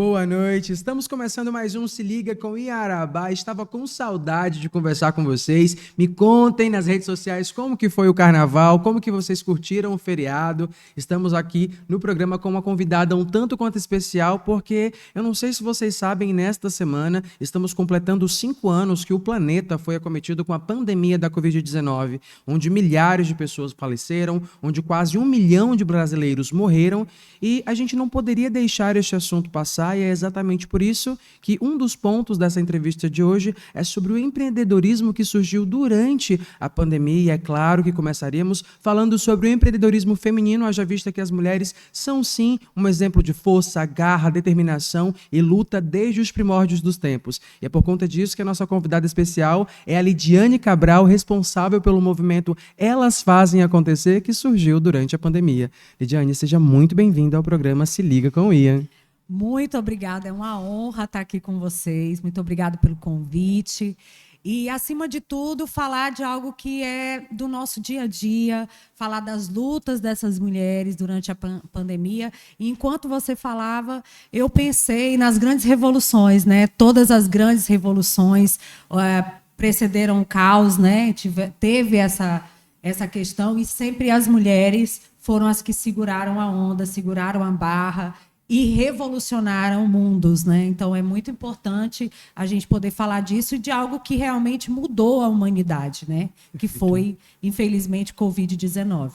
Boa noite, estamos começando mais um Se Liga com Iarabá. Estava com saudade de conversar com vocês. Me contem nas redes sociais como que foi o carnaval, como que vocês curtiram o feriado. Estamos aqui no programa com uma convidada um tanto quanto especial, porque eu não sei se vocês sabem, nesta semana estamos completando 5 anos que o planeta foi acometido com a pandemia da Covid-19, onde milhares de pessoas faleceram, onde quase 1 milhão de brasileiros morreram, e a gente não poderia deixar este assunto passar. E é exatamente por isso que um dos pontos dessa entrevista de hoje é sobre o empreendedorismo que surgiu durante a pandemia. E é claro que começaríamos falando sobre o empreendedorismo feminino, haja vista que as mulheres são sim um exemplo de força, garra, determinação e luta desde os primórdios dos tempos. E é por conta disso que a nossa convidada especial é a Lidiane Cabral, responsável pelo movimento Elas Fazem Acontecer, que surgiu durante a pandemia. Lidiane, seja muito bem-vinda ao programa Se Liga com o Ian. Muito obrigada, é uma honra estar aqui com vocês. Muito obrigada pelo convite. E, acima de tudo, falar de algo que é do nosso dia a dia, falar das lutas dessas mulheres durante a pandemia. E, enquanto você falava, eu pensei nas grandes revoluções, né? Todas as grandes revoluções precederam o caos, né? Teve essa questão, e sempre as mulheres foram as que seguraram a onda, seguraram a barra e revolucionaram mundos, né? Então, é muito importante a gente poder falar disso e de algo que realmente mudou a humanidade, né? Que foi, infelizmente, Covid-19.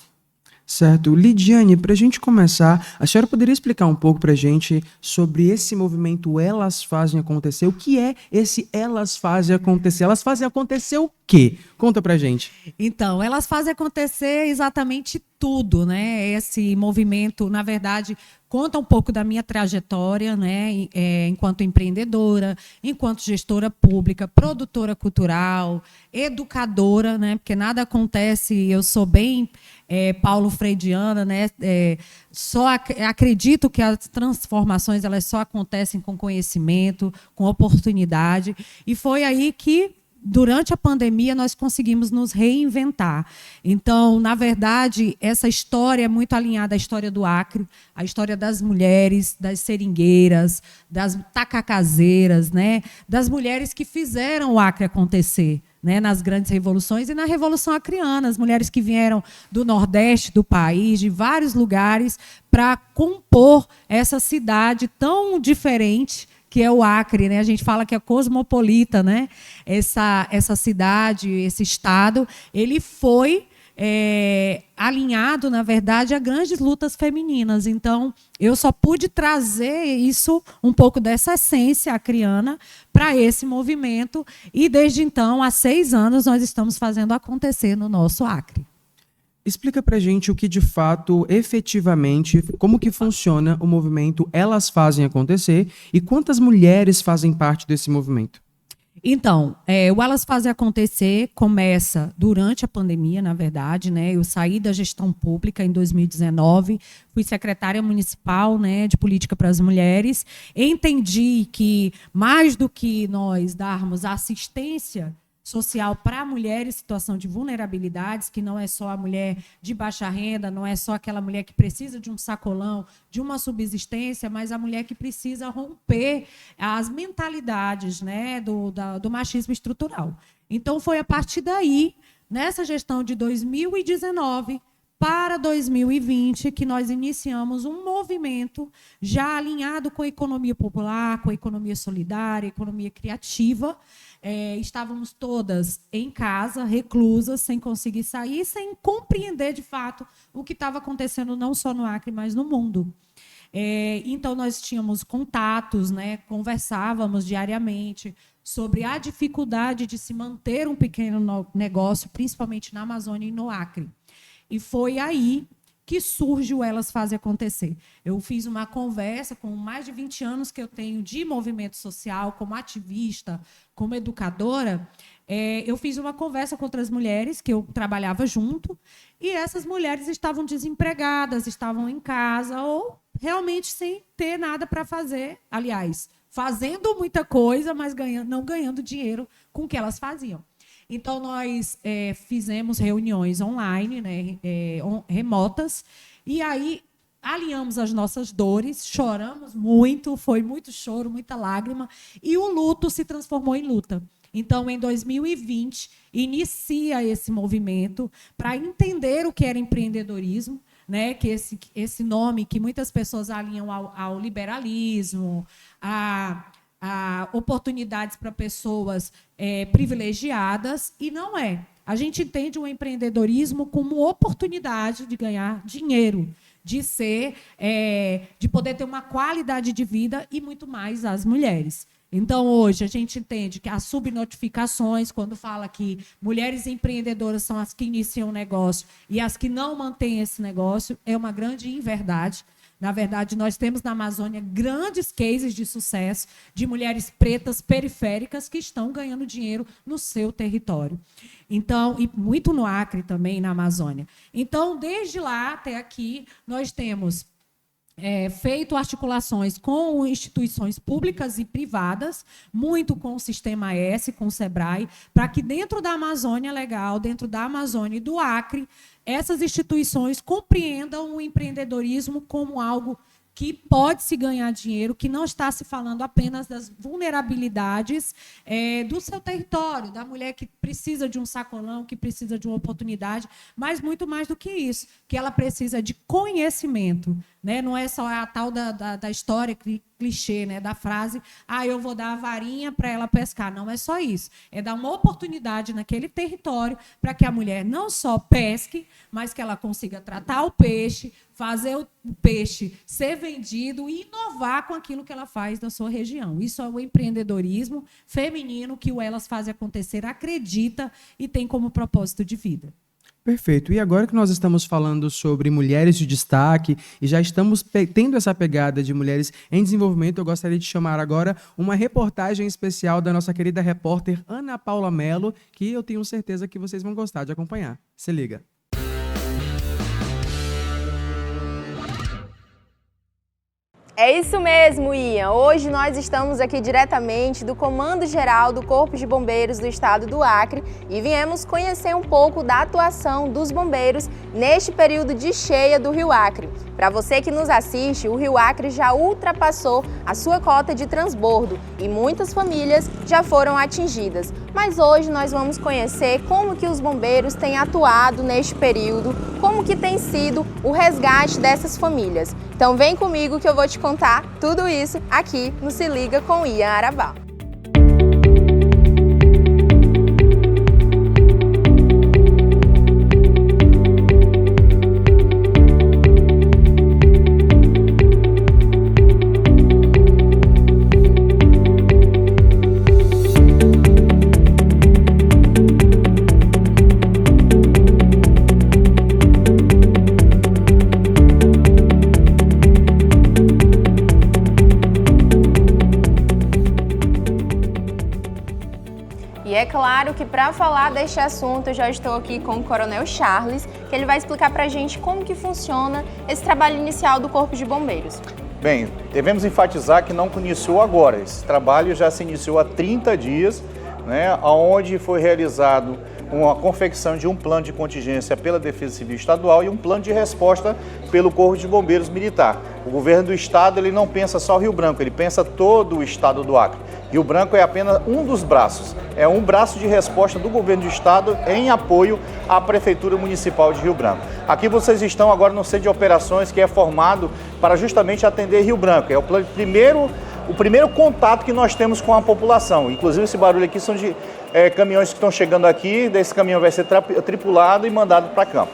Certo. Lidiane, para a gente começar, a senhora poderia explicar um pouco para a gente sobre esse movimento Elas Fazem Acontecer? O que é esse Elas Fazem Acontecer? Elas fazem acontecer o quê? Conta para a gente. Então, elas fazem acontecer exatamente tudo, né? Esse movimento, na verdade, conta um pouco da minha trajetória, né? Enquanto empreendedora, enquanto gestora pública, produtora cultural, educadora, né? Porque nada acontece, eu sou bem Paulo Freidiana, né? Só acredito que as transformações elas só acontecem com conhecimento, com oportunidade, e foi aí que durante a pandemia, nós conseguimos nos reinventar. Então, na verdade, essa história é muito alinhada à história do Acre, à história das mulheres, das seringueiras, das tacacazeiras, né? Das mulheres que fizeram o Acre acontecer, né? Nas grandes revoluções e na Revolução Acreana, as mulheres que vieram do Nordeste do país, de vários lugares, para compor essa cidade tão diferente que é o Acre, né? A gente fala que é cosmopolita, né? Essa cidade, esse estado, ele foi alinhado, na verdade, a grandes lutas femininas. Então, eu só pude trazer isso, um pouco dessa essência acreana, para esse movimento. E, desde então, há 6 anos, nós estamos fazendo acontecer no nosso Acre. Explica pra gente o que de fato, efetivamente, como que funciona o movimento Elas Fazem Acontecer e quantas mulheres fazem parte desse movimento. Então, o Elas Fazem Acontecer começa durante a pandemia, na verdade, né? Eu saí da gestão pública em 2019, fui secretária municipal, né, de política para as mulheres, entendi que mais do que nós darmos assistência social para a mulher em situação de vulnerabilidades, que não é só a mulher de baixa renda, não é só aquela mulher que precisa de um sacolão, de uma subsistência, mas a mulher que precisa romper as mentalidades, né, do machismo estrutural. Então, foi a partir daí, nessa gestão de 2019 para 2020, que nós iniciamos um movimento já alinhado com a economia popular, com a economia solidária, a economia criativa. Estávamos todas em casa, reclusas, sem conseguir sair, sem compreender, de fato, o que estava acontecendo não só no Acre, mas no mundo. Então, nós tínhamos contatos, né, conversávamos diariamente sobre a dificuldade de se manter um pequeno negócio, principalmente na Amazônia e no Acre. E foi aí que surge o Elas Fazem Acontecer. Eu fiz uma conversa com mais de 20 anos que eu tenho de movimento social, como ativista, como educadora. Eu fiz uma conversa com outras mulheres que eu trabalhava junto, e essas mulheres estavam desempregadas, estavam em casa ou realmente sem ter nada para fazer. Aliás, fazendo muita coisa, mas não ganhando dinheiro com o que elas faziam. Então, nós fizemos reuniões online, né, remotas, e aí alinhamos as nossas dores, choramos muito, foi muito choro, muita lágrima, e o luto se transformou em luta. Então, em 2020, inicia esse movimento para entender o que era empreendedorismo, né? Que esse nome que muitas pessoas alinham ao liberalismo, a oportunidades para pessoas privilegiadas, e não é. A gente entende o empreendedorismo como oportunidade de ganhar dinheiro, de poder ter uma qualidade de vida e muito mais às mulheres. Então, hoje, a gente entende que as subnotificações, quando fala que mulheres empreendedoras são as que iniciam o negócio e as que não mantêm esse negócio, é uma grande inverdade. Na verdade, nós temos na Amazônia grandes cases de sucesso de mulheres pretas periféricas que estão ganhando dinheiro no seu território. Então, e muito no Acre também, na Amazônia. Então, desde lá até aqui, nós temos feito articulações com instituições públicas e privadas, muito com o Sistema S, com o SEBRAE, para que dentro da Amazônia Legal, dentro da Amazônia e do Acre, essas instituições compreendam o empreendedorismo como algo que pode se ganhar dinheiro, que não está se falando apenas das vulnerabilidades do seu território, da mulher que precisa de um sacolão, que precisa de uma oportunidade, mas muito mais do que isso, que ela precisa de conhecimento, né? Não é só a tal da história clichê, né? Da frase, eu vou dar a varinha para ela pescar. Não é só isso. É dar uma oportunidade naquele território para que a mulher não só pesque, mas que ela consiga tratar o peixe, fazer o peixe ser vendido e inovar com aquilo que ela faz na sua região. Isso é o empreendedorismo feminino que o Elas Fazem Acontecer acredita e tem como propósito de vida. Perfeito. E agora que nós estamos falando sobre mulheres de destaque e já estamos tendo essa pegada de mulheres em desenvolvimento, eu gostaria de chamar agora uma reportagem especial da nossa querida repórter Ana Paula Mello, que eu tenho certeza que vocês vão gostar de acompanhar. Se liga. É isso mesmo, Ian. Hoje nós estamos aqui diretamente do Comando Geral do Corpo de Bombeiros do Estado do Acre e viemos conhecer um pouco da atuação dos bombeiros neste período de cheia do Rio Acre. Para você que nos assiste, o Rio Acre já ultrapassou a sua cota de transbordo e muitas famílias já foram atingidas. Mas hoje nós vamos conhecer como que os bombeiros têm atuado neste período, como que tem sido o resgate dessas famílias. Então vem comigo que eu vou te contar tudo isso aqui no Se Liga com Ian Arabal. Claro que para falar deste assunto eu já estou aqui com o Coronel Charles, que ele vai explicar para a gente como que funciona esse trabalho inicial do Corpo de Bombeiros. Bem, devemos enfatizar que não iniciou agora, esse trabalho já se iniciou há 30 dias, né, onde foi realizado uma confecção de um plano de contingência pela Defesa Civil Estadual e um plano de resposta pelo Corpo de Bombeiros Militar. O governo do estado ele não pensa só Rio Branco, ele pensa todo o estado do Acre. Rio Branco é apenas um dos braços, é um braço de resposta do governo do estado em apoio à Prefeitura Municipal de Rio Branco. Aqui vocês estão agora no centro de operações que é formado para justamente atender Rio Branco. É o primeiro contato que nós temos com a população. Inclusive esse barulho aqui são de caminhões que estão chegando aqui, desse caminhão vai ser tripulado e mandado para campo.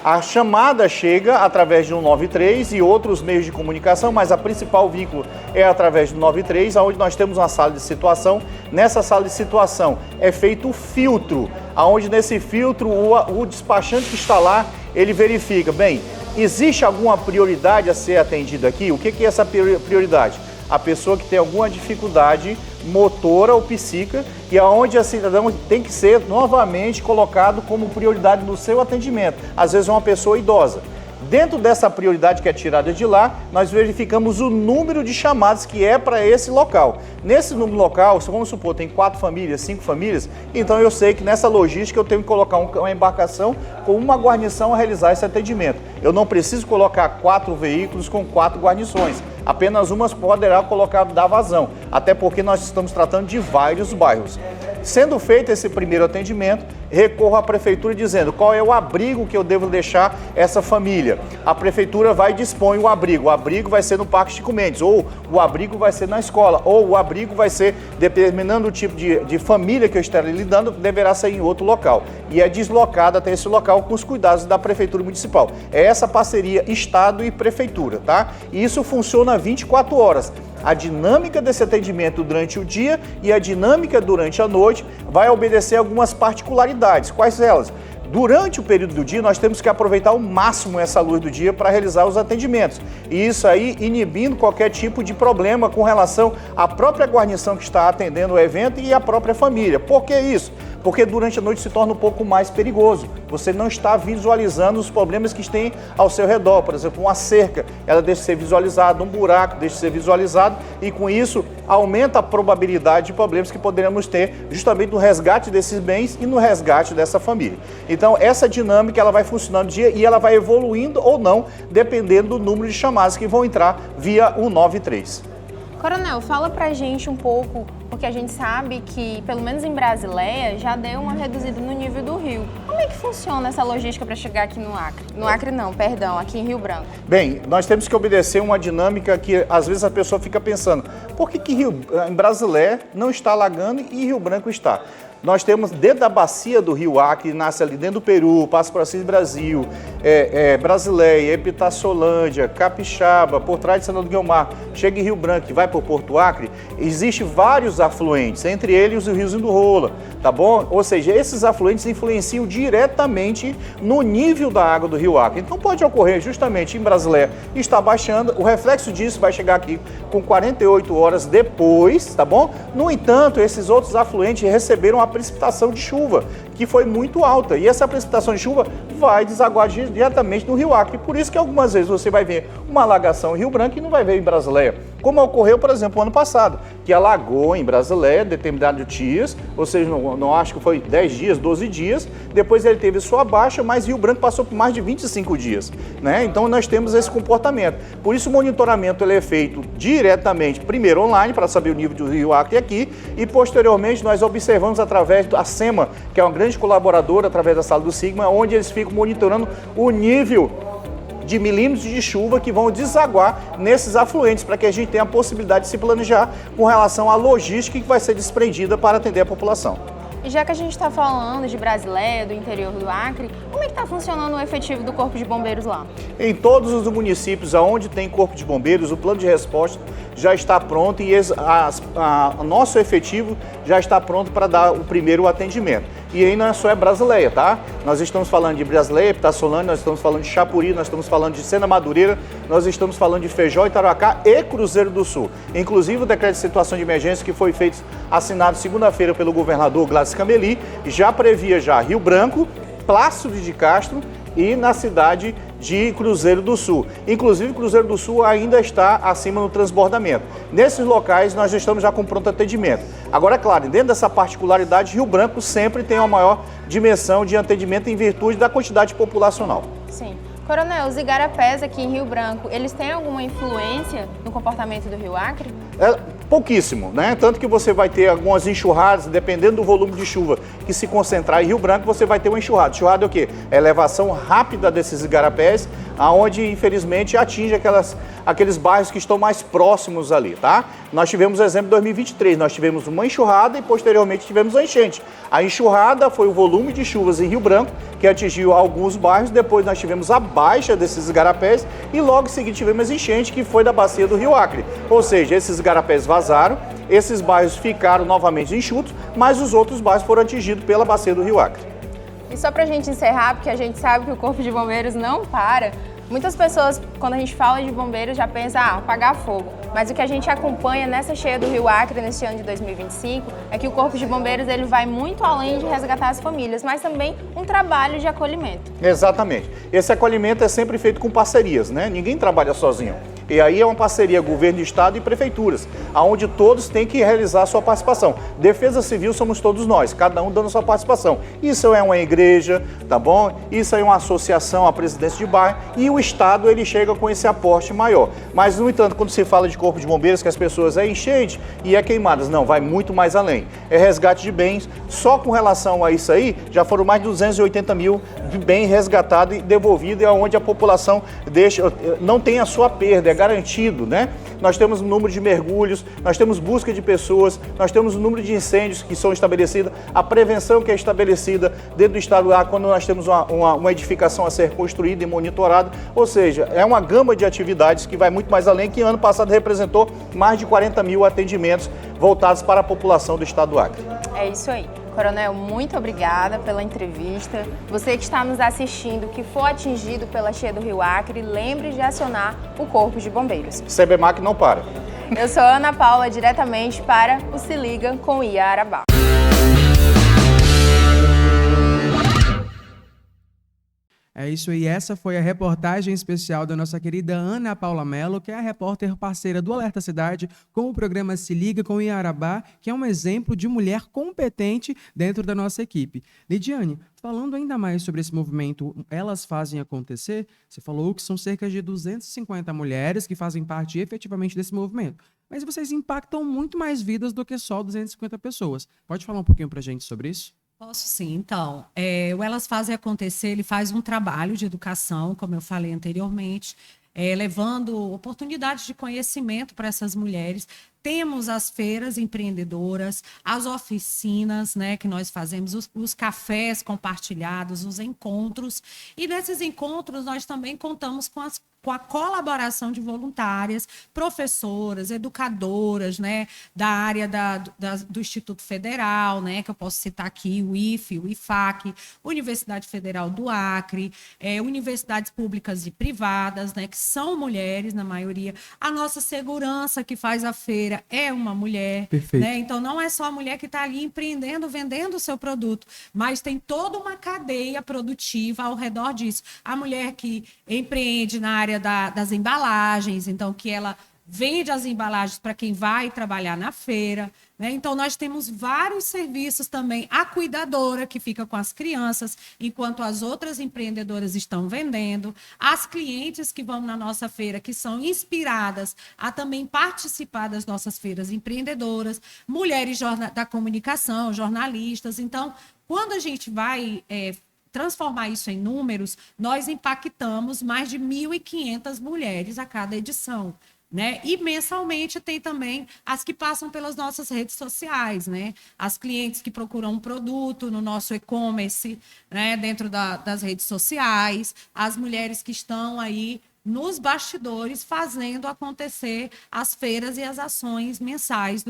A chamada chega através do 93 e outros meios de comunicação, mas a principal vínculo é através do 93, onde nós temos uma sala de situação. Nessa sala de situação é feito o filtro, onde nesse filtro o despachante que está lá, ele verifica, bem, existe alguma prioridade a ser atendida aqui? O que é essa prioridade? A pessoa que tem alguma dificuldade motora ou psíquica e aonde a cidadão tem que ser novamente colocado como prioridade no seu atendimento. Às vezes é uma pessoa idosa. Dentro dessa prioridade que é tirada de lá, nós verificamos o número de chamadas que é para esse local. Nesse número local, vamos supor, tem 4 famílias, 5 famílias, então eu sei que nessa logística eu tenho que colocar uma embarcação com uma guarnição a realizar esse atendimento. Eu não preciso colocar 4 veículos com 4 guarnições. Apenas umas poderá dar vazão, até porque nós estamos tratando de vários bairros. Sendo feito esse primeiro atendimento, recorro à prefeitura dizendo qual é o abrigo que eu devo deixar essa família. A prefeitura vai e dispõe o abrigo vai ser no Parque Chico Mendes, ou o abrigo vai ser na escola, ou o abrigo vai ser, dependendo do tipo de família que eu estarei lidando, deverá ser em outro local. E é deslocado até esse local com os cuidados da prefeitura municipal. É essa parceria Estado e prefeitura, tá? E isso funciona 24 horas. A dinâmica desse atendimento durante o dia e a dinâmica durante a noite vai obedecer algumas particularidades. Quais elas? Durante o período do dia, nós temos que aproveitar ao máximo essa luz do dia para realizar os atendimentos. E isso aí inibindo qualquer tipo de problema com relação à própria guarnição que está atendendo o evento e à própria família. Por que isso? Porque durante a noite se torna um pouco mais perigoso. Você não está visualizando os problemas que tem ao seu redor. Por exemplo, uma cerca, ela deixa de ser visualizada, um buraco deixa de ser visualizado e com isso aumenta a probabilidade de problemas que poderemos ter justamente no resgate desses bens e no resgate dessa família. Então, essa dinâmica ela vai funcionando no dia e ela vai evoluindo ou não, dependendo do número de chamadas que vão entrar via 193. Coronel, fala pra gente um pouco, porque a gente sabe que, pelo menos em Brasileia, já deu uma reduzida no nível do rio. Como é que funciona essa logística para chegar aqui no Acre? No Acre não, perdão, aqui em Rio Branco. Bem, nós temos que obedecer uma dinâmica que às vezes a pessoa fica pensando, por que em Brasileia não está alagando e Rio Branco está? Nós temos dentro da bacia do Rio Acre, nasce ali dentro do Peru, passa por Assis Brasil, Brasileia, Epitaciolândia, Capixaba, por trás de São Guilmar, chega em Rio Branco e vai para o Porto Acre, existem vários afluentes, entre eles o Riozinho do Rola, tá bom? Ou seja, esses afluentes influenciam diretamente no nível da água do Rio Acre. Então pode ocorrer justamente em Brasileia está baixando, o reflexo disso vai chegar aqui com 48 horas depois, tá bom? No entanto, esses outros afluentes receberam a precipitação de chuva, que foi muito alta, e essa precipitação de chuva vai desaguar diretamente no Rio Acre. Por isso que algumas vezes você vai ver uma alagação em Rio Branco e não vai ver em Brasileia, como ocorreu, por exemplo, ano passado, que alagou em Brasileia determinados dias, ou seja, não acho que foi 10 dias, 12 dias, depois ele teve sua baixa, mas Rio Branco passou por mais de 25 dias, né? Então nós temos esse comportamento. Por isso o monitoramento ele é feito diretamente, primeiro online, para saber o nível do Rio Acre aqui, e posteriormente nós observamos através da SEMA, que é uma grande colaboradora, através da Sala do Sigma, onde eles ficam monitorando o nível de milímetros de chuva que vão desaguar nesses afluentes, para que a gente tenha a possibilidade de se planejar com relação à logística que vai ser desprendida para atender a população. E já que a gente está falando de Brasileia, do interior do Acre, como é que está funcionando o efetivo do Corpo de Bombeiros lá? Em todos os municípios onde tem Corpo de Bombeiros, o plano de resposta já está pronto e nosso efetivo já está pronto para dar o primeiro atendimento. E aí não só é Brasileia, tá? Nós estamos falando de Brasileia, Epitaciolândia, nós estamos falando de Chapuri, nós estamos falando de Sena Madureira, nós estamos falando de Feijó, Itaracá e Cruzeiro do Sul. Inclusive o decreto de situação de emergência que foi assinado segunda-feira pelo governador Gladys Cameli, já previa Rio Branco, Plácido de Castro e na cidade de Cruzeiro do Sul. Inclusive, Cruzeiro do Sul ainda está acima no transbordamento. Nesses locais, nós já estamos com pronto atendimento. Agora, é claro, dentro dessa particularidade, Rio Branco sempre tem uma maior dimensão de atendimento em virtude da quantidade populacional. Sim. Coronel, os igarapés aqui em Rio Branco, eles têm alguma influência no comportamento do Rio Acre? Pouquíssimo, né? Tanto que você vai ter algumas enxurradas, dependendo do volume de chuva que se concentrar em Rio Branco, você vai ter uma enxurrada. Enxurrada é o quê? É a elevação rápida desses igarapés, aonde infelizmente atinge aqueles bairros que estão mais próximos ali, tá? Nós tivemos o exemplo de 2023, nós tivemos uma enxurrada e posteriormente tivemos a enchente. A enxurrada foi o volume de chuvas em Rio Branco, que atingiu alguns bairros, depois nós tivemos a baixa desses igarapés e logo em seguida tivemos a enchente, que foi da bacia do Rio Acre. Ou seja, esses igarapés vazaram, esses bairros ficaram novamente enxutos, mas os outros bairros foram atingidos pela bacia do Rio Acre. E só pra gente encerrar, porque a gente sabe que o Corpo de Bombeiros não para, Muitas pessoas, quando a gente fala de bombeiros, já pensam, apagar fogo. Mas o que a gente acompanha nessa cheia do Rio Acre, nesse ano de 2025, é que o Corpo de Bombeiros ele vai muito além de resgatar as famílias, mas também um trabalho de acolhimento. Exatamente. Esse acolhimento é sempre feito com parcerias, né? Ninguém trabalha sozinho. E aí é uma parceria governo do estado e prefeituras, onde todos têm que realizar a sua participação. Defesa Civil somos todos nós, cada um dando a sua participação. Isso é uma igreja, tá bom? Isso é uma associação, a presidência de bairro, e o estado ele chega com esse aporte maior. Mas, no entanto, quando se fala de Corpo de Bombeiros, que as pessoas é enchente e é queimadas, não, vai muito mais além. É resgate de bens, só com relação a isso aí, já foram mais de 280 mil de bem resgatado e devolvido, onde a população não tem a sua perda, é garantido, né? Nós temos um número de mergulhos, nós temos busca de pessoas, nós temos o número de incêndios que são estabelecidos, a prevenção que é estabelecida dentro do estado lá, quando nós temos uma edificação a ser construída e monitorada, ou seja, é uma gama de atividades que vai muito mais além, que ano passado representou mais de 40 mil atendimentos voltados para a população do estado do Acre. É isso aí. Coronel, muito obrigada pela entrevista. Você que está nos assistindo, que for atingido pela cheia do Rio Acre, lembre de acionar o Corpo de Bombeiros. CBMAC não para. Eu sou Ana Paula, diretamente para o Se Liga com Iarabá. É isso aí, essa foi a reportagem especial da nossa querida Ana Paula Mello, que é a repórter parceira do Alerta Cidade, com o programa Se Liga com Iarabá, que é um exemplo de mulher competente dentro da nossa equipe. Lidiane, falando ainda mais sobre esse movimento Elas Fazem Acontecer, você falou que são cerca de 250 mulheres que fazem parte efetivamente desse movimento, mas vocês impactam muito mais vidas do que só 250 pessoas. Pode falar um pouquinho pra gente sobre isso? Posso sim. Então, o Elas Fazem Acontecer, ele faz um trabalho de educação, como eu falei anteriormente, levando oportunidades de conhecimento para essas mulheres. Temos as feiras empreendedoras, as oficinas, né, que nós fazemos, os cafés compartilhados, os encontros. E nesses encontros nós também contamos com a colaboração de voluntárias, professoras, educadoras, né, da área do Instituto Federal, né, que eu posso citar aqui, o IFE, o IFAC, Universidade Federal do Acre, universidades públicas e privadas, né, que são mulheres, na maioria. A nossa segurança que faz a feira é uma mulher. Perfeito. Né? Então, não é só a mulher que está ali empreendendo, vendendo o seu produto, mas tem toda uma cadeia produtiva ao redor disso. A mulher que empreende na área das embalagens, então, que ela vende as embalagens para quem vai trabalhar na feira, né? Então, nós temos vários serviços também. A cuidadora, que fica com as crianças, enquanto as outras empreendedoras estão vendendo. As clientes que vão na nossa feira, que são inspiradas a também participar das nossas feiras empreendedoras. Mulheres da comunicação, jornalistas. Então, quando a gente vai transformar isso em números, nós impactamos mais de 1.500 mulheres a cada edição. Né? E mensalmente tem também as que passam pelas nossas redes sociais, né? As clientes que procuram um produto no nosso e-commerce, né? Dentro das redes sociais, as mulheres que estão aí nos bastidores fazendo acontecer as feiras e as ações mensais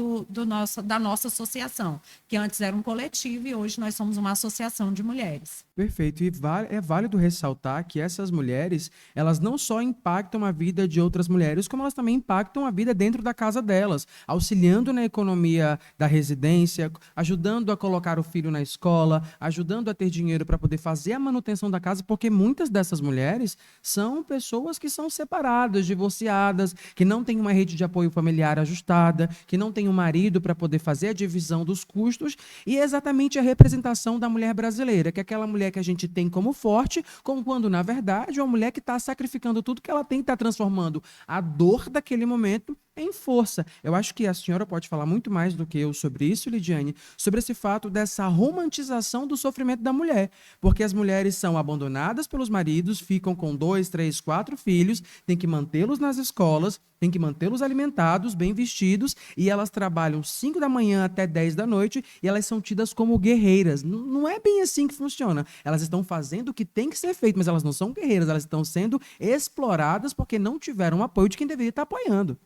da nossa associação, que antes era um coletivo e hoje nós somos uma associação de mulheres. Perfeito. E é válido ressaltar que essas mulheres, elas não só impactam a vida de outras mulheres, como elas também impactam a vida dentro da casa delas, auxiliando na economia da residência, ajudando a colocar o filho na escola, ajudando a ter dinheiro para poder fazer a manutenção da casa, porque muitas dessas mulheres são pessoas que são separadas, divorciadas, que não têm uma rede de apoio familiar ajustada, que não têm um marido para poder fazer a divisão dos custos, e é exatamente a representação da mulher brasileira, que é aquela mulher que a gente tem como forte, como quando, na verdade, é uma mulher que está sacrificando tudo que ela tem, está transformando a dor daquele momento em força. Eu acho que a senhora pode falar muito mais do que eu sobre isso, Lidiane, sobre esse fato dessa romantização do sofrimento da mulher, porque as mulheres são abandonadas pelos maridos, ficam com 2, 3, 4 filhos, tem que mantê-los nas escolas, tem que mantê-los alimentados, bem vestidos, e elas trabalham 5 da manhã até 10 da noite, e elas são tidas como guerreiras. Não é bem assim que funciona. Elas estão fazendo o que tem que ser feito, mas elas não são guerreiras, elas estão sendo exploradas porque não tiveram o apoio de quem deveria estar apoiando.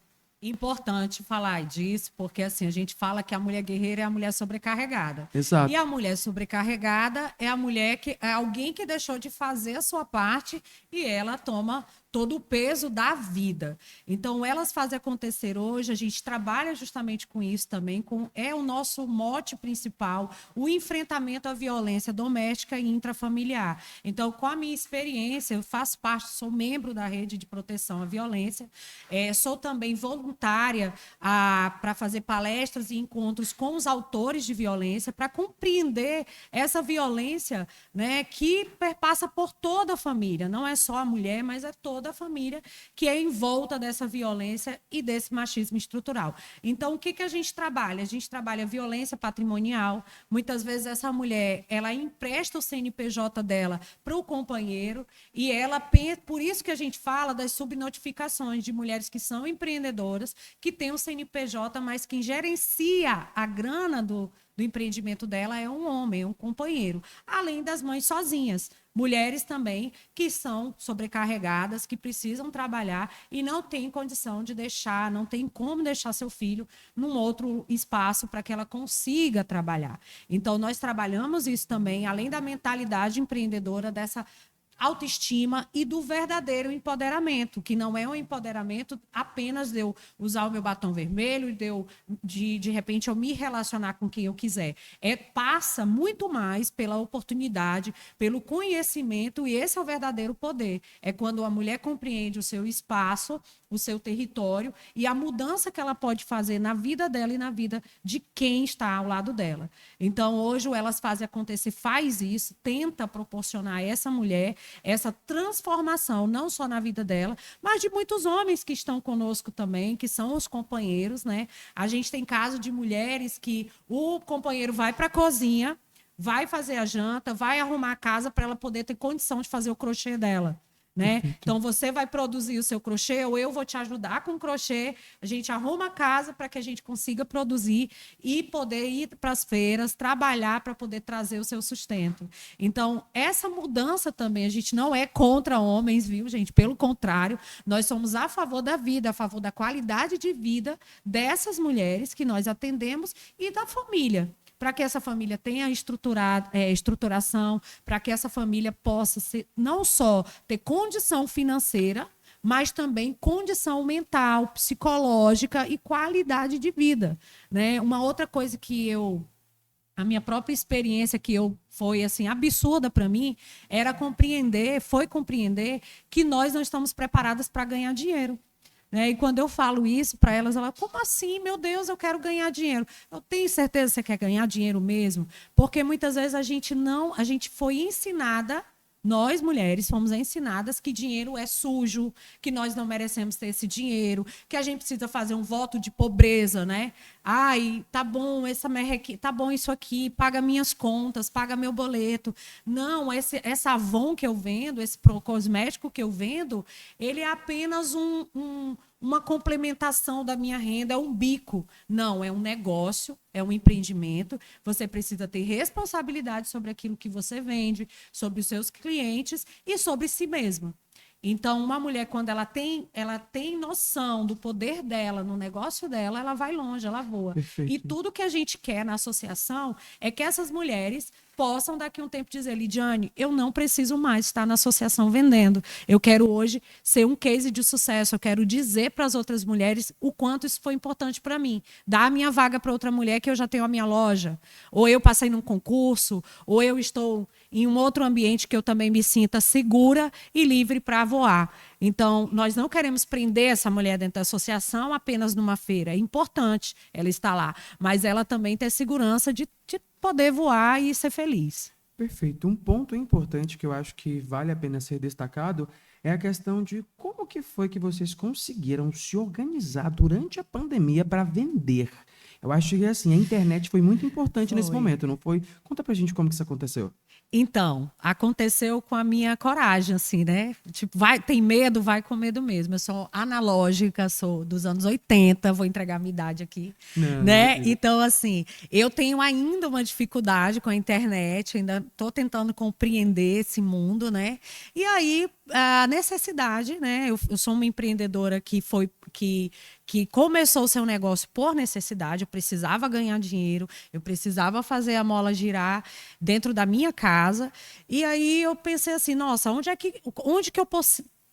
Importante falar disso, porque assim, a gente fala que a mulher guerreira é a mulher sobrecarregada. Exato. E a mulher sobrecarregada é a mulher que é alguém que deixou de fazer a sua parte e ela toma todo o peso da vida. Então, Elas Fazem Acontecer hoje, a gente trabalha justamente com isso também, é o nosso mote principal, o enfrentamento à violência doméstica e intrafamiliar. Então, com a minha experiência, eu faço parte, sou membro da Rede de Proteção à Violência, sou também voluntária para fazer palestras e encontros com os autores de violência, para compreender essa violência, né, que perpassa por toda a família, não é só a mulher, mas é toda a família que é envolta dessa violência e desse machismo estrutural. Então, o que a gente trabalha? A gente trabalha violência patrimonial. Muitas vezes essa mulher, ela empresta o CNPJ dela para o companheiro e ela pensa, por isso que a gente fala das subnotificações de mulheres que são empreendedoras, que têm o CNPJ, mas quem gerencia a grana do empreendimento dela é um homem, é um companheiro, além das mães sozinhas. Mulheres também que são sobrecarregadas, que precisam trabalhar e não têm condição de deixar, não tem como deixar seu filho num outro espaço para que ela consiga trabalhar. Então, nós trabalhamos isso também, além da mentalidade empreendedora, dessa autoestima e do verdadeiro empoderamento, que não é um empoderamento apenas de eu usar o meu batom vermelho e de repente eu me relacionar com quem eu quiser. Passa muito mais pela oportunidade, pelo conhecimento, e esse é o verdadeiro poder. É quando a mulher compreende o seu espaço, o seu território e a mudança que ela pode fazer na vida dela e na vida de quem está ao lado dela. Então, hoje, o Elas Fazem Acontecer faz isso, tenta proporcionar a essa mulher essa transformação, não só na vida dela, mas de muitos homens que estão conosco também, que são os companheiros, né? A gente tem caso de mulheres que o companheiro vai para a cozinha, vai fazer a janta, vai arrumar a casa para ela poder ter condição de fazer o crochê dela. Né? Então, você vai produzir o seu crochê, ou eu vou te ajudar com o crochê, a gente arruma a casa para que a gente consiga produzir e poder ir para as feiras, trabalhar para poder trazer o seu sustento. Então, essa mudança também, a gente não é contra homens, viu, gente? Pelo contrário, nós somos a favor da vida, a favor da qualidade de vida dessas mulheres que nós atendemos e da família, para que essa família tenha estruturação, para que essa família possa não só ter condição financeira, mas também condição mental, psicológica e qualidade de vida. Né? Uma outra coisa que a minha própria experiência foi assim absurda para mim, foi compreender que nós não estamos preparadas para ganhar dinheiro. E quando eu falo isso para elas, como assim? Meu Deus, eu quero ganhar dinheiro. Eu tenho certeza que você quer ganhar dinheiro mesmo? Porque muitas vezes a gente foi ensinada, nós mulheres fomos ensinadas que dinheiro é sujo, que nós não merecemos ter esse dinheiro, que a gente precisa fazer um voto de pobreza, né? Ai, tá bom, tá bom isso aqui, paga minhas contas, paga meu boleto. Não, essa Avon que eu vendo, esse cosmético que eu vendo, ele é apenas uma complementação da minha renda, é um bico. Não, é um negócio, é um empreendimento. Você precisa ter responsabilidade sobre aquilo que você vende, sobre os seus clientes e sobre si mesma. Então, uma mulher, quando ela tem noção do poder dela, no negócio dela, ela vai longe, ela voa. Perfeito. E tudo que a gente quer na associação é que essas mulheres possam daqui a um tempo dizer, Lidiane, eu não preciso mais estar na associação vendendo. Eu quero hoje ser um case de sucesso. Eu quero dizer para as outras mulheres o quanto isso foi importante para mim. Dar a minha vaga para outra mulher que eu já tenho a minha loja. Ou eu passei num concurso, ou eu estou em um outro ambiente que eu também me sinta segura e livre para voar. Então, nós não queremos prender essa mulher dentro da associação apenas numa feira. É importante ela estar lá, mas ela também ter segurança de poder voar e ser feliz. Perfeito. Um ponto importante que eu acho que vale a pena ser destacado é a questão de como que foi que vocês conseguiram se organizar durante a pandemia para vender. Eu acho que assim, a internet foi muito importante nesse momento, não foi? Conta pra gente como que isso aconteceu. Então, aconteceu com a minha coragem, assim, né? Tipo, tem medo, vai com medo mesmo. Eu sou analógica, sou dos anos 80, vou entregar a minha idade aqui, né? Então, assim, eu tenho ainda uma dificuldade com a internet, ainda estou tentando compreender esse mundo, né? E aí, a necessidade, né? Eu sou uma empreendedora que começou o seu negócio por necessidade, eu precisava ganhar dinheiro, eu precisava fazer a mola girar dentro da minha casa. E aí eu pensei assim, nossa, onde que eu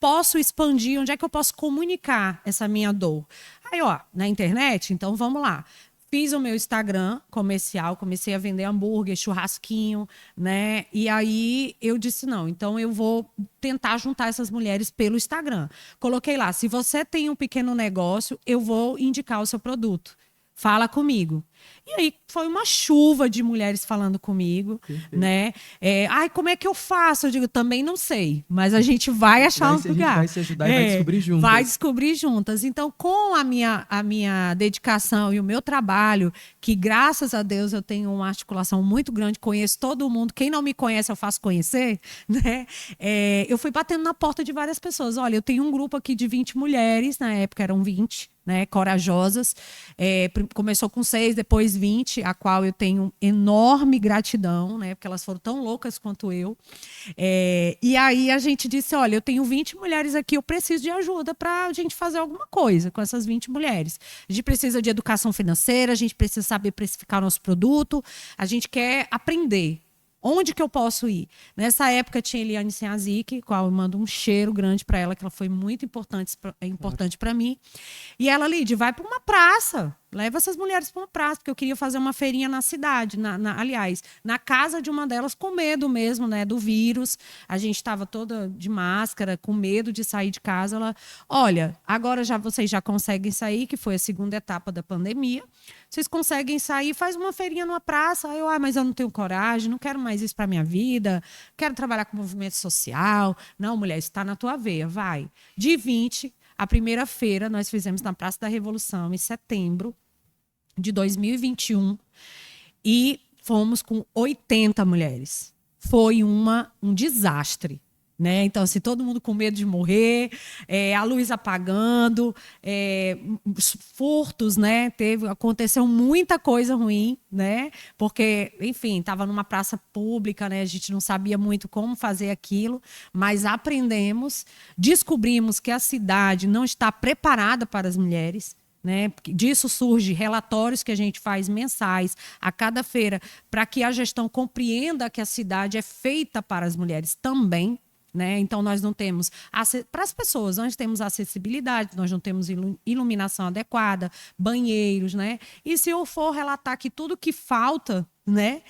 posso expandir, onde é que eu posso comunicar essa minha dor? Aí, ó, na internet, então vamos lá. Fiz o meu Instagram comercial, comecei a vender hambúrguer, churrasquinho, né? E aí eu disse, não, então eu vou tentar juntar essas mulheres pelo Instagram. Coloquei lá, se você tem um pequeno negócio, eu vou indicar o seu produto. Fala comigo. E aí foi uma chuva de mulheres falando comigo, né? Ai, como é que eu faço? Eu digo, também não sei, mas a gente vai achar um lugar. Vai se ajudar e vai descobrir juntas. Vai descobrir juntas. Então, com a minha dedicação e o meu trabalho, que graças a Deus eu tenho uma articulação muito grande, conheço todo mundo. Quem não me conhece, eu faço conhecer, né? Eu fui batendo na porta de várias pessoas. Olha, eu tenho um grupo aqui de 20 mulheres, na época eram 20, né, corajosas. Começou com 6, depois 20, a qual eu tenho enorme gratidão, né, porque elas foram tão loucas quanto eu. E aí a gente disse, olha, eu tenho 20 mulheres aqui, eu preciso de ajuda para a gente fazer alguma coisa com essas 20 mulheres. A gente precisa de educação financeira, a gente precisa saber precificar nosso produto, a gente quer aprender. Onde que eu posso ir? Nessa época tinha Eliane Sinhazic, qual eu mando um cheiro grande para ela, que ela foi muito importante para mim. E ela, Lídia, vai para uma praça. Leva essas mulheres para uma praça, porque eu queria fazer uma feirinha na cidade, aliás, na casa de uma delas, com medo mesmo, né, do vírus. A gente estava toda de máscara, com medo de sair de casa. Ela, olha, agora vocês já conseguem sair, que foi a segunda etapa da pandemia. Vocês conseguem sair, faz uma feirinha numa praça. Aí eu, mas eu não tenho coragem, não quero mais isso para minha vida, quero trabalhar com movimento social. Não, mulher, isso está na tua veia, vai. De 20, a primeira feira nós fizemos na Praça da Revolução, em setembro de 2021, e fomos com 80 mulheres. Foi um desastre, né? Então, assim, todo mundo com medo de morrer, a luz apagando, furtos, né? Aconteceu muita coisa ruim, né? Porque, enfim, estava numa praça pública, né? A gente não sabia muito como fazer aquilo, mas aprendemos, descobrimos que a cidade não está preparada para as mulheres, né? Disso surge relatórios que a gente faz mensais a cada feira, para que a gestão compreenda que a cidade é feita para as mulheres também, né? Então nós não temos para as pessoas, nós temos acessibilidade, nós não temos iluminação adequada, banheiros, né? E se eu for relatar aqui tudo que falta, né?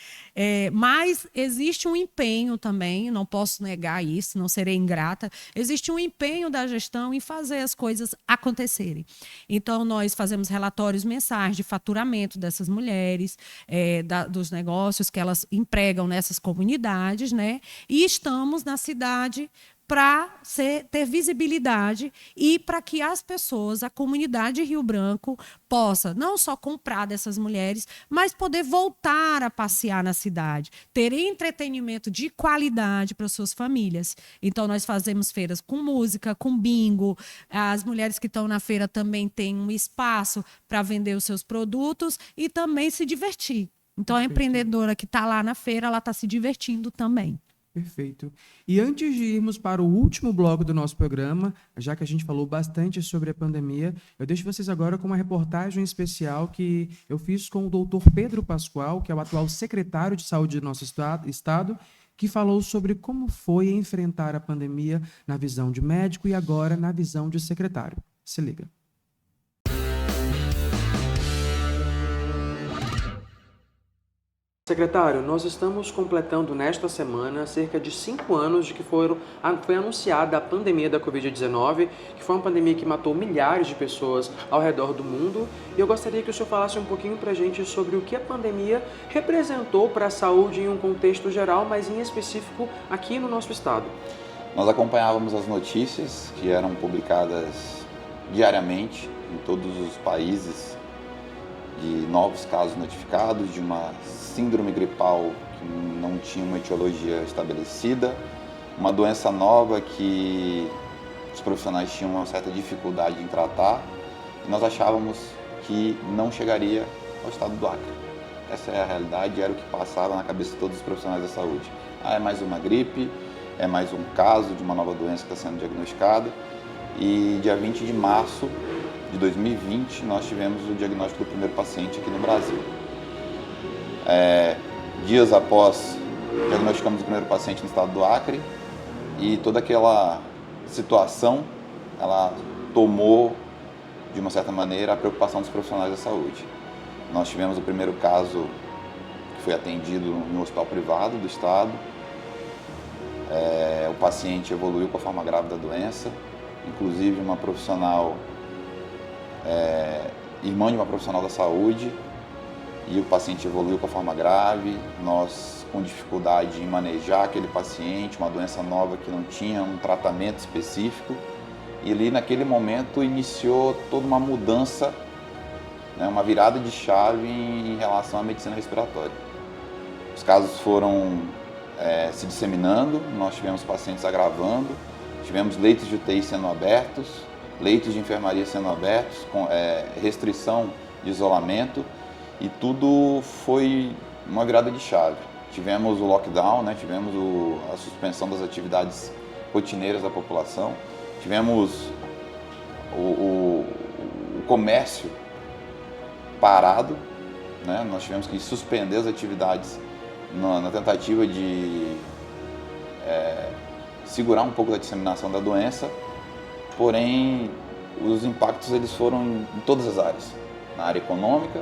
Mas existe um empenho também, não posso negar isso, não serei ingrata. Existe um empenho da gestão em fazer as coisas acontecerem. Então, nós fazemos relatórios mensais de faturamento dessas mulheres, dos negócios que elas empregam nessas comunidades, né? E estamos na cidade para ter visibilidade e para que as pessoas, a comunidade de Rio Branco, possa não só comprar dessas mulheres, mas poder voltar a passear na cidade, ter entretenimento de qualidade para suas famílias. Então, nós fazemos feiras com música, com bingo. As mulheres que estão na feira também têm um espaço para vender os seus produtos e também se divertir. Então, a empreendedora que está lá na feira, ela está se divertindo também. Perfeito. E antes de irmos para o último bloco do nosso programa, já que a gente falou bastante sobre a pandemia, eu deixo vocês agora com uma reportagem especial que eu fiz com o doutor Pedro Pascoal, que é o atual secretário de saúde do nosso estado, que falou sobre como foi enfrentar a pandemia na visão de médico e agora na visão de secretário. Se liga. Secretário, nós estamos completando nesta semana cerca de 5 anos de que foi anunciada a pandemia da Covid-19, que foi uma pandemia que matou milhares de pessoas ao redor do mundo. E eu gostaria que o senhor falasse um pouquinho para a gente sobre o que a pandemia representou para a saúde em um contexto geral, mas em específico aqui no nosso estado. Nós acompanhávamos as notícias que eram publicadas diariamente em todos os países de novos casos notificados, de uma síndrome gripal que não tinha uma etiologia estabelecida, uma doença nova que os profissionais tinham uma certa dificuldade em tratar, e nós achávamos que não chegaria ao estado do Acre. Essa é a realidade, era o que passava na cabeça de todos os profissionais da saúde. É mais uma gripe, é mais um caso de uma nova doença que está sendo diagnosticada, e dia 20 de março de 2020 nós tivemos o diagnóstico do primeiro paciente aqui no Brasil. Dias após, diagnosticamos o primeiro paciente no estado do Acre, e toda aquela situação, ela tomou, de uma certa maneira, a preocupação dos profissionais da saúde. Nós tivemos o primeiro caso que foi atendido em um hospital privado do estado. O paciente evoluiu com a forma grave da doença, inclusive uma profissional, irmã de uma profissional da saúde, e o paciente evoluiu com a forma grave. Nós com dificuldade em manejar aquele paciente, uma doença nova que não tinha um tratamento específico, e ali naquele momento iniciou toda uma mudança, né, uma virada de chave em relação à medicina respiratória. Os casos foram se disseminando, nós tivemos pacientes agravando, tivemos leitos de UTI sendo abertos, leitos de enfermaria sendo abertos, com restrição de isolamento, e tudo foi uma virada de chave. Tivemos o lockdown, né, tivemos a suspensão das atividades rotineiras da população, tivemos o comércio parado, né, nós tivemos que suspender as atividades na tentativa de segurar um pouco da disseminação da doença, porém os impactos eles foram em todas as áreas, na área econômica,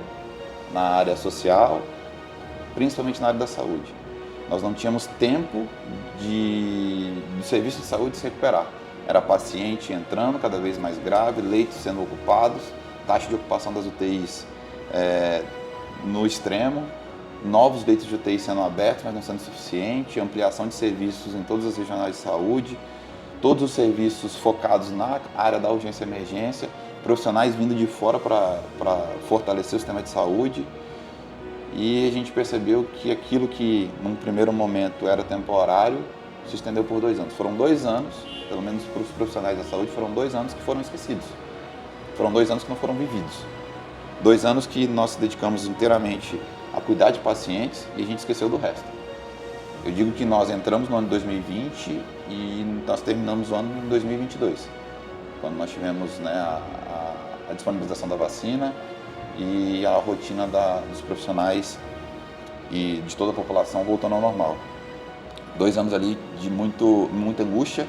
na área social, principalmente na área da saúde. Nós não tínhamos tempo do serviço de saúde se recuperar. Era paciente entrando cada vez mais grave, leitos sendo ocupados, taxa de ocupação das UTIs no extremo, novos leitos de UTI sendo abertos, mas não sendo suficiente, ampliação de serviços em todas as regionais de saúde, todos os serviços focados na área da urgência e emergência, profissionais vindo de fora para fortalecer o sistema de saúde. E a gente percebeu que aquilo que num primeiro momento era temporário se estendeu por 2 anos. Foram 2 anos, pelo menos para os profissionais da saúde, foram 2 anos que foram esquecidos. Foram 2 anos que não foram vividos. 2 anos que nós se dedicamos inteiramente a cuidar de pacientes e a gente esqueceu do resto. Eu digo que nós entramos no ano de 2020 e nós terminamos o ano em 2022, quando nós tivemos, né, a disponibilização da vacina e a rotina dos profissionais e de toda a população voltando ao normal. 2 anos ali de muita angústia,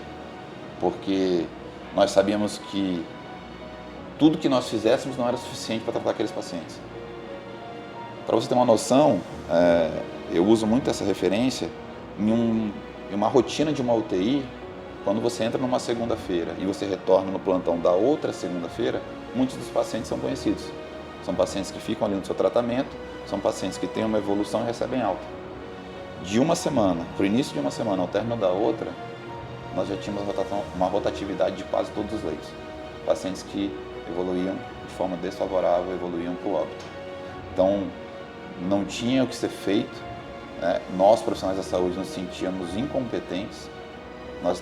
porque nós sabíamos que tudo que nós fizéssemos não era suficiente para tratar aqueles pacientes. Para você ter uma noção, eu uso muito essa referência em uma rotina de uma UTI. Quando você entra numa segunda-feira e você retorna no plantão da outra segunda-feira, muitos dos pacientes são conhecidos. São pacientes que ficam ali no seu tratamento, são pacientes que têm uma evolução e recebem alta. De uma semana, para o início de uma semana ao término da outra, nós já tínhamos uma rotatividade de quase todos os leitos. Pacientes que evoluíam de forma desfavorável, evoluíam para o óbito. Então, não tinha o que ser feito, né? Nós, profissionais da saúde, nos sentíamos incompetentes, nós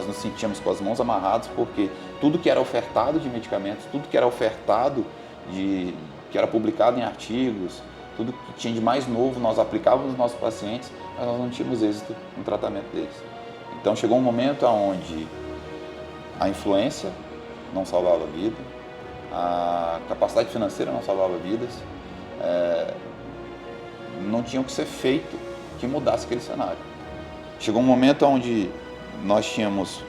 nos sentíamos com as mãos amarradas, porque tudo que era ofertado de medicamentos, tudo que era ofertado, que era publicado em artigos, tudo que tinha de mais novo, nós aplicávamos nos nossos pacientes, mas nós não tínhamos êxito no tratamento deles. Então chegou um momento onde a influência não salvava a vida, a capacidade financeira não salvava vidas, não tinha o que ser feito que mudasse aquele cenário. Chegou um momento onde nós tínhamos,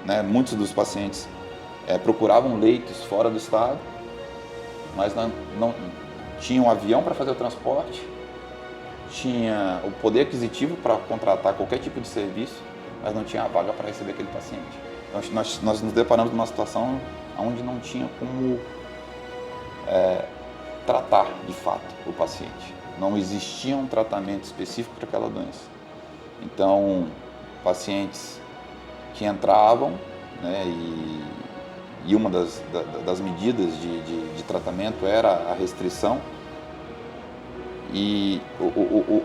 né, muitos dos pacientes procuravam leitos fora do estado, mas não tinham um avião para fazer o transporte, tinha o poder aquisitivo para contratar qualquer tipo de serviço, mas não tinha a vaga para receber aquele paciente. Então, nós nos deparamos numa situação onde não tinha como tratar de fato o paciente. Não existia um tratamento específico para aquela doença. Então, pacientes que entravam, né, e uma das medidas de tratamento era a restrição, e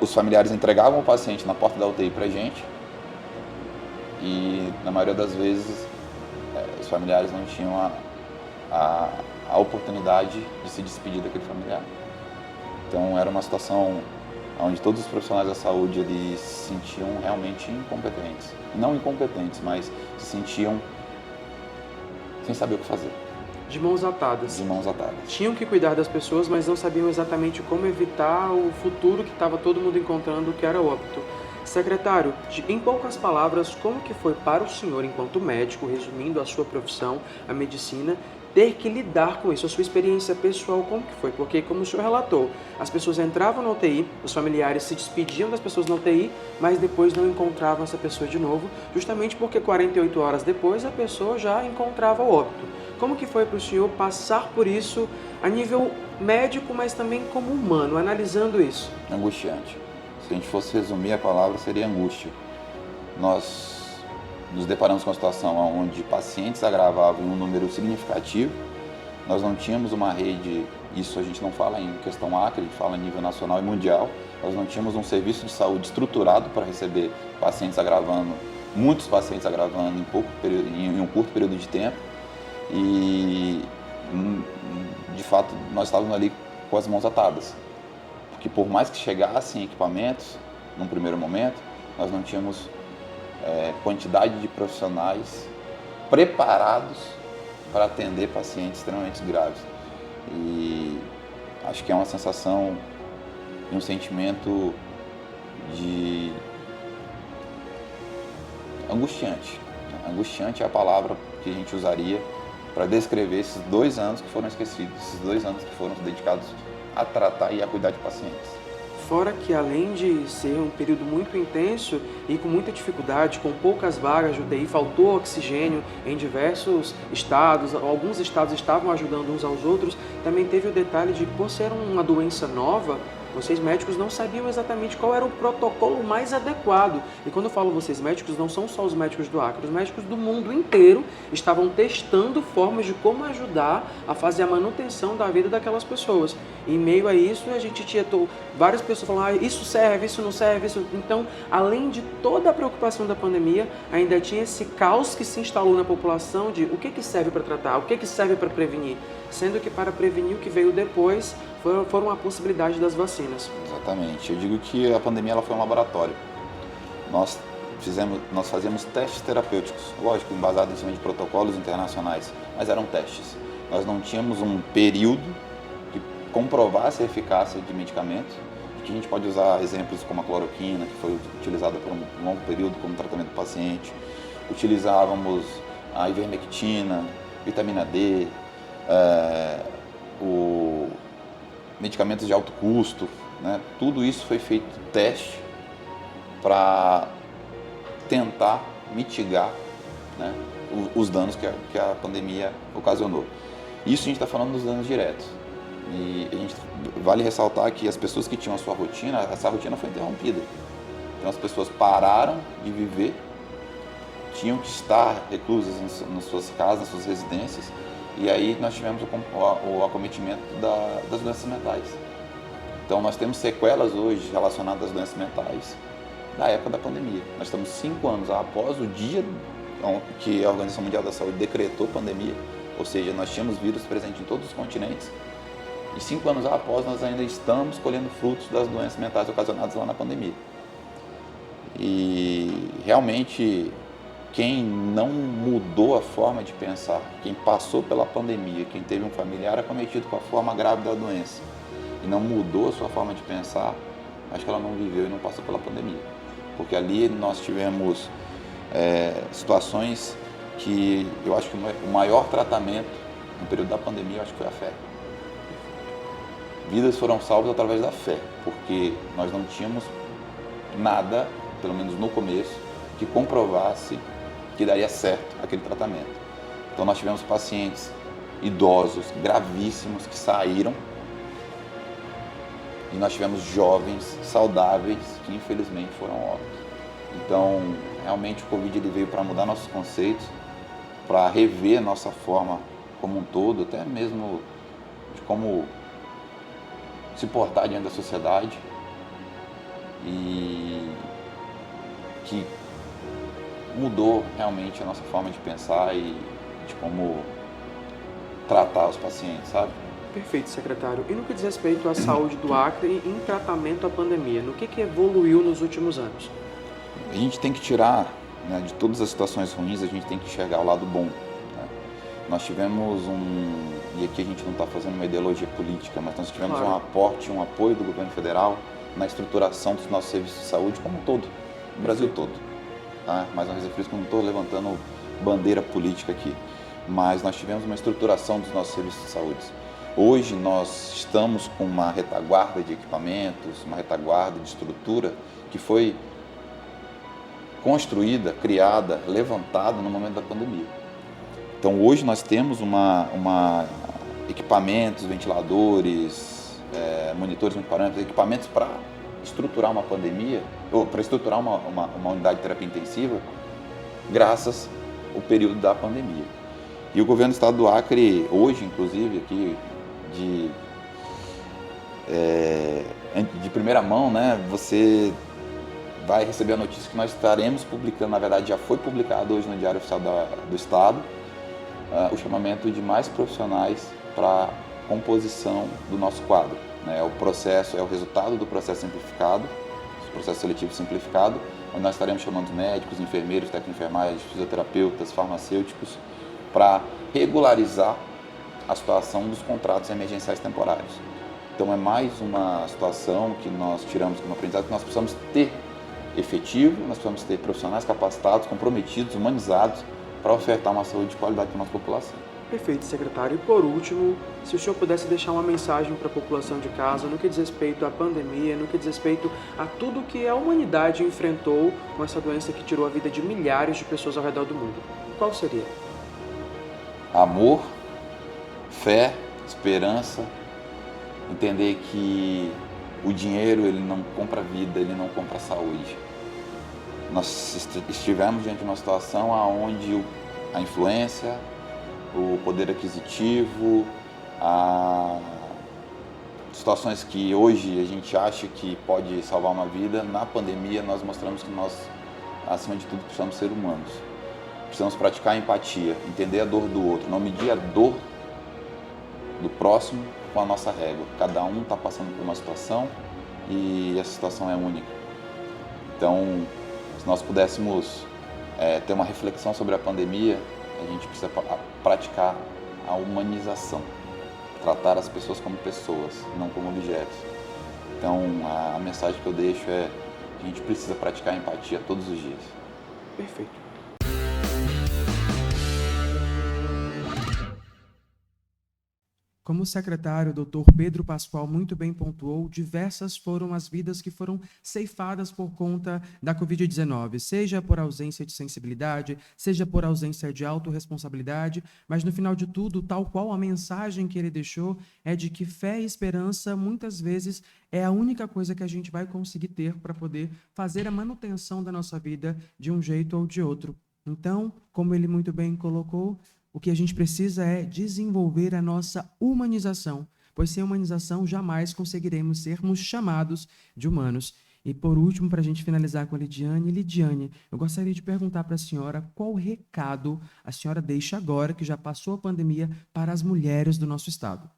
os familiares entregavam o paciente na porta da UTI para a gente, e na maioria das vezes os familiares não tinham a oportunidade de se despedir daquele familiar. Então era uma situação onde todos os profissionais da saúde eles se sentiam realmente incompetentes. Não incompetentes, mas se sentiam sem saber o que fazer. De mãos atadas. De mãos atadas. Tinham que cuidar das pessoas, mas não sabiam exatamente como evitar o futuro que estava todo mundo encontrando, que era o óbito. Secretário, em poucas palavras, como que foi para o senhor, enquanto médico, resumindo a sua profissão, a medicina, ter que lidar com isso, a sua experiência pessoal, como que foi? Porque, como o senhor relatou, as pessoas entravam na UTI, os familiares se despediam das pessoas na UTI, mas depois não encontravam essa pessoa de novo, justamente porque 48 horas depois a pessoa já encontrava o óbito. Como que foi para o senhor passar por isso a nível médico, mas também como humano, analisando isso? Angustiante. Se a gente fosse resumir a palavra, seria angústia. Nós nos deparamos com uma situação onde pacientes agravavam em um número significativo. Nós não tínhamos uma rede, isso a gente não fala em questão Acre, a gente fala a nível nacional e mundial. Nós não tínhamos um serviço de saúde estruturado para receber pacientes agravando, muitos pacientes agravando em um curto período de tempo. E, de fato, nós estávamos ali com as mãos atadas. Porque por mais que chegassem equipamentos, num primeiro momento, nós não tínhamos quantidade de profissionais preparados para atender pacientes extremamente graves. E acho que é uma sensação e um sentimento de angustiante. Angustiante é a palavra que a gente usaria para descrever esses 2 anos que foram esquecidos, esses 2 anos que foram dedicados a tratar e a cuidar de pacientes. Fora que, além de ser um período muito intenso e com muita dificuldade, com poucas vagas de UTI, faltou oxigênio em diversos estados, alguns estados estavam ajudando uns aos outros, também teve o detalhe de, por ser uma doença nova, vocês médicos não sabiam exatamente qual era o protocolo mais adequado. E quando eu falo vocês médicos, não são só os médicos do Acre, os médicos do mundo inteiro estavam testando formas de como ajudar a fazer a manutenção da vida daquelas pessoas. E em meio a isso, a gente tinha várias pessoas falando, isso serve, isso não serve, isso... Então, além de toda a preocupação da pandemia, ainda tinha esse caos que se instalou na população de o que serve para tratar, o que serve para prevenir. Sendo que para prevenir o que veio depois foram a possibilidade das vacinas. Exatamente. Eu digo que a pandemia ela foi um laboratório. Nós fazíamos testes terapêuticos, lógico, embasados em cima de protocolos internacionais, mas eram testes. Nós não tínhamos um período que comprovasse a eficácia de medicamentos, que a gente pode usar exemplos como a cloroquina, que foi utilizada por um longo período como tratamento do paciente. Utilizávamos a ivermectina, vitamina D, medicamentos de alto custo, né? Tudo isso foi feito teste para tentar mitigar, né, os danos que a pandemia ocasionou. Isso a gente está falando dos danos diretos. E vale ressaltar que as pessoas que tinham a sua rotina, essa rotina foi interrompida. Então as pessoas pararam de viver, tinham que estar reclusas nas suas casas, nas suas residências, e aí nós tivemos o acometimento das doenças mentais. Então nós temos sequelas hoje relacionadas às doenças mentais da época da pandemia. Nós estamos 5 anos após o dia que a Organização Mundial da Saúde decretou pandemia, ou seja, nós tínhamos vírus presente em todos os continentes, e 5 anos após nós ainda estamos colhendo frutos das doenças mentais ocasionadas lá na pandemia. E realmente quem não mudou a forma de pensar, quem passou pela pandemia, quem teve um familiar acometido com a forma grave da doença e não mudou a sua forma de pensar, acho que ela não viveu e não passou pela pandemia. Porque ali nós tivemos situações que eu acho que o maior tratamento no período da pandemia, eu acho que foi a fé. Vidas foram salvas através da fé, porque nós não tínhamos nada, pelo menos no começo, que comprovasse que daria certo aquele tratamento. Então nós tivemos pacientes idosos, gravíssimos, que saíram, e nós tivemos jovens, saudáveis, que infelizmente foram óbitos. Então, realmente o Covid ele veio para mudar nossos conceitos, para rever nossa forma como um todo, até mesmo de como se portar diante da sociedade, e que mudou realmente a nossa forma de pensar e de como tratar os pacientes, sabe? Perfeito, secretário. E no que diz respeito à saúde do Acre em tratamento à pandemia, no que evoluiu nos últimos anos? A gente tem que tirar, né, de todas as situações ruins, a gente tem que enxergar o lado bom, né? Nós tivemos e aqui a gente não está fazendo uma ideologia política, mas nós tivemos um aporte, um apoio do governo federal na estruturação dos nossos serviços de saúde como um todo. no Brasil todo. Tá? Mais uma vez, é por isso que eu não estou levantando bandeira política aqui. Mas nós tivemos uma estruturação dos nossos serviços de saúde. Hoje nós estamos com uma retaguarda de equipamentos, uma retaguarda de estrutura que foi construída, criada, levantada no momento da pandemia. Então hoje nós temos equipamentos, ventiladores, monitores multiparâmetros, equipamentos para estruturar uma pandemia, ou para estruturar uma unidade de terapia intensiva, graças ao período da pandemia. E o governo do estado do Acre, hoje inclusive, aqui de primeira mão, né, você vai receber a notícia que nós estaremos publicando, na verdade já foi publicado hoje no Diário Oficial do Estado, o chamamento de mais profissionais para composição do nosso quadro. Né? É o resultado do processo simplificado, processo seletivo simplificado, onde nós estaremos chamando médicos, enfermeiros, técnicos de enfermagem, fisioterapeutas, farmacêuticos, para regularizar a situação dos contratos emergenciais temporários. Então é mais uma situação que nós tiramos como aprendizado, que nós precisamos ter efetivo, nós precisamos ter profissionais capacitados, comprometidos, humanizados, para ofertar uma saúde de qualidade para a nossa população. Perfeito, secretário. E por último, se o senhor pudesse deixar uma mensagem para a população de casa no que diz respeito à pandemia, no que diz respeito a tudo que a humanidade enfrentou com essa doença que tirou a vida de milhares de pessoas ao redor do mundo, qual seria? Amor, fé, esperança, entender que o dinheiro ele não compra vida, ele não compra saúde. Nós estivemos diante de uma situação onde a influência, o poder aquisitivo, situações que hoje a gente acha que pode salvar uma vida, na pandemia nós mostramos que nós, acima de tudo, precisamos ser humanos. Precisamos praticar a empatia, entender a dor do outro, não medir a dor do próximo com a nossa régua. Cada um está passando por uma situação e essa situação é única. Então, se nós pudéssemos ter uma reflexão sobre a pandemia, a gente precisa praticar a humanização, tratar as pessoas como pessoas, não como objetos. Então, a mensagem que eu deixo é que a gente precisa praticar a empatia todos os dias. Perfeito. Como o secretário, Dr. Pedro Pascoal, muito bem pontuou, diversas foram as vidas que foram ceifadas por conta da Covid-19, seja por ausência de sensibilidade, seja por ausência de autorresponsabilidade, mas no final de tudo, tal qual a mensagem que ele deixou é de que fé e esperança, muitas vezes, é a única coisa que a gente vai conseguir ter para poder fazer a manutenção da nossa vida de um jeito ou de outro. Então, como ele muito bem colocou, o que a gente precisa é desenvolver a nossa humanização, pois sem humanização jamais conseguiremos sermos chamados de humanos. E por último, para a gente finalizar com a Lidiane, eu gostaria de perguntar para a senhora qual recado a senhora deixa agora, que já passou a pandemia, para as mulheres do nosso estado.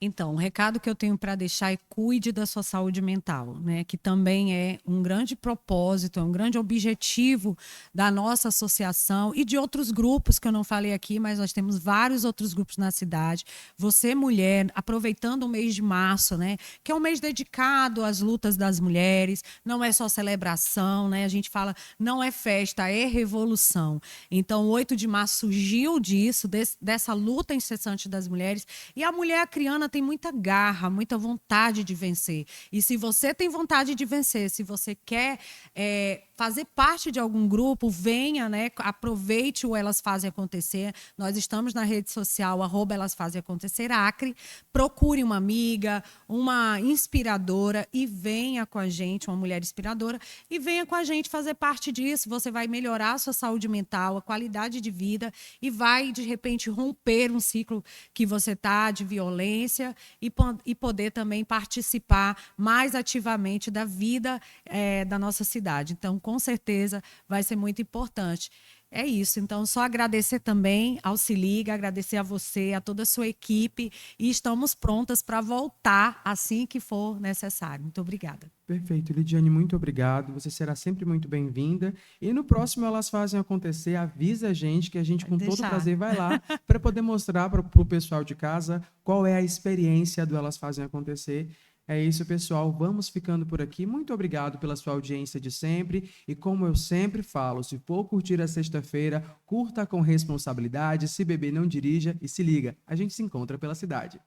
Então, o recado que eu tenho para deixar é cuide da sua saúde mental, né? Que também é um grande propósito, é um grande objetivo da nossa associação e de outros grupos que eu não falei aqui, mas nós temos vários outros grupos na cidade. Você, mulher, aproveitando o mês de março, né? Que é um mês dedicado às lutas das mulheres, não é só celebração, né? A gente fala, não é festa, é revolução. Então, o 8 de março surgiu disso, dessa luta incessante das mulheres, e a mulher acriana tem muita garra, muita vontade de vencer. E se você tem vontade de vencer, se você quer fazer parte de algum grupo, venha, né? Aproveite o Elas Fazem Acontecer. Nós estamos na rede social, @Elas Fazem Acontecer Acre. Procure uma amiga, uma inspiradora e venha com a gente, uma mulher inspiradora, e venha com a gente fazer parte disso. Você vai melhorar a sua saúde mental, a qualidade de vida e vai, de repente, romper um ciclo que você está de violência e poder também participar mais ativamente da vida da nossa cidade. Então, com certeza, vai ser muito importante. É isso. Então, só agradecer também ao Se Liga, agradecer a você, a toda a sua equipe, e estamos prontas para voltar assim que for necessário. Muito obrigada. Perfeito, Lidiane, muito obrigado. Você será sempre muito bem-vinda. E no próximo Elas Fazem Acontecer, avisa a gente que a gente, com todo prazer, vai lá para poder mostrar para o pessoal de casa qual é a experiência do Elas Fazem Acontecer. É isso, pessoal. Vamos ficando por aqui. Muito obrigado pela sua audiência de sempre. E como eu sempre falo, se for curtir a sexta-feira, curta com responsabilidade. Se beber, não dirija. E se liga, a gente se encontra pela cidade.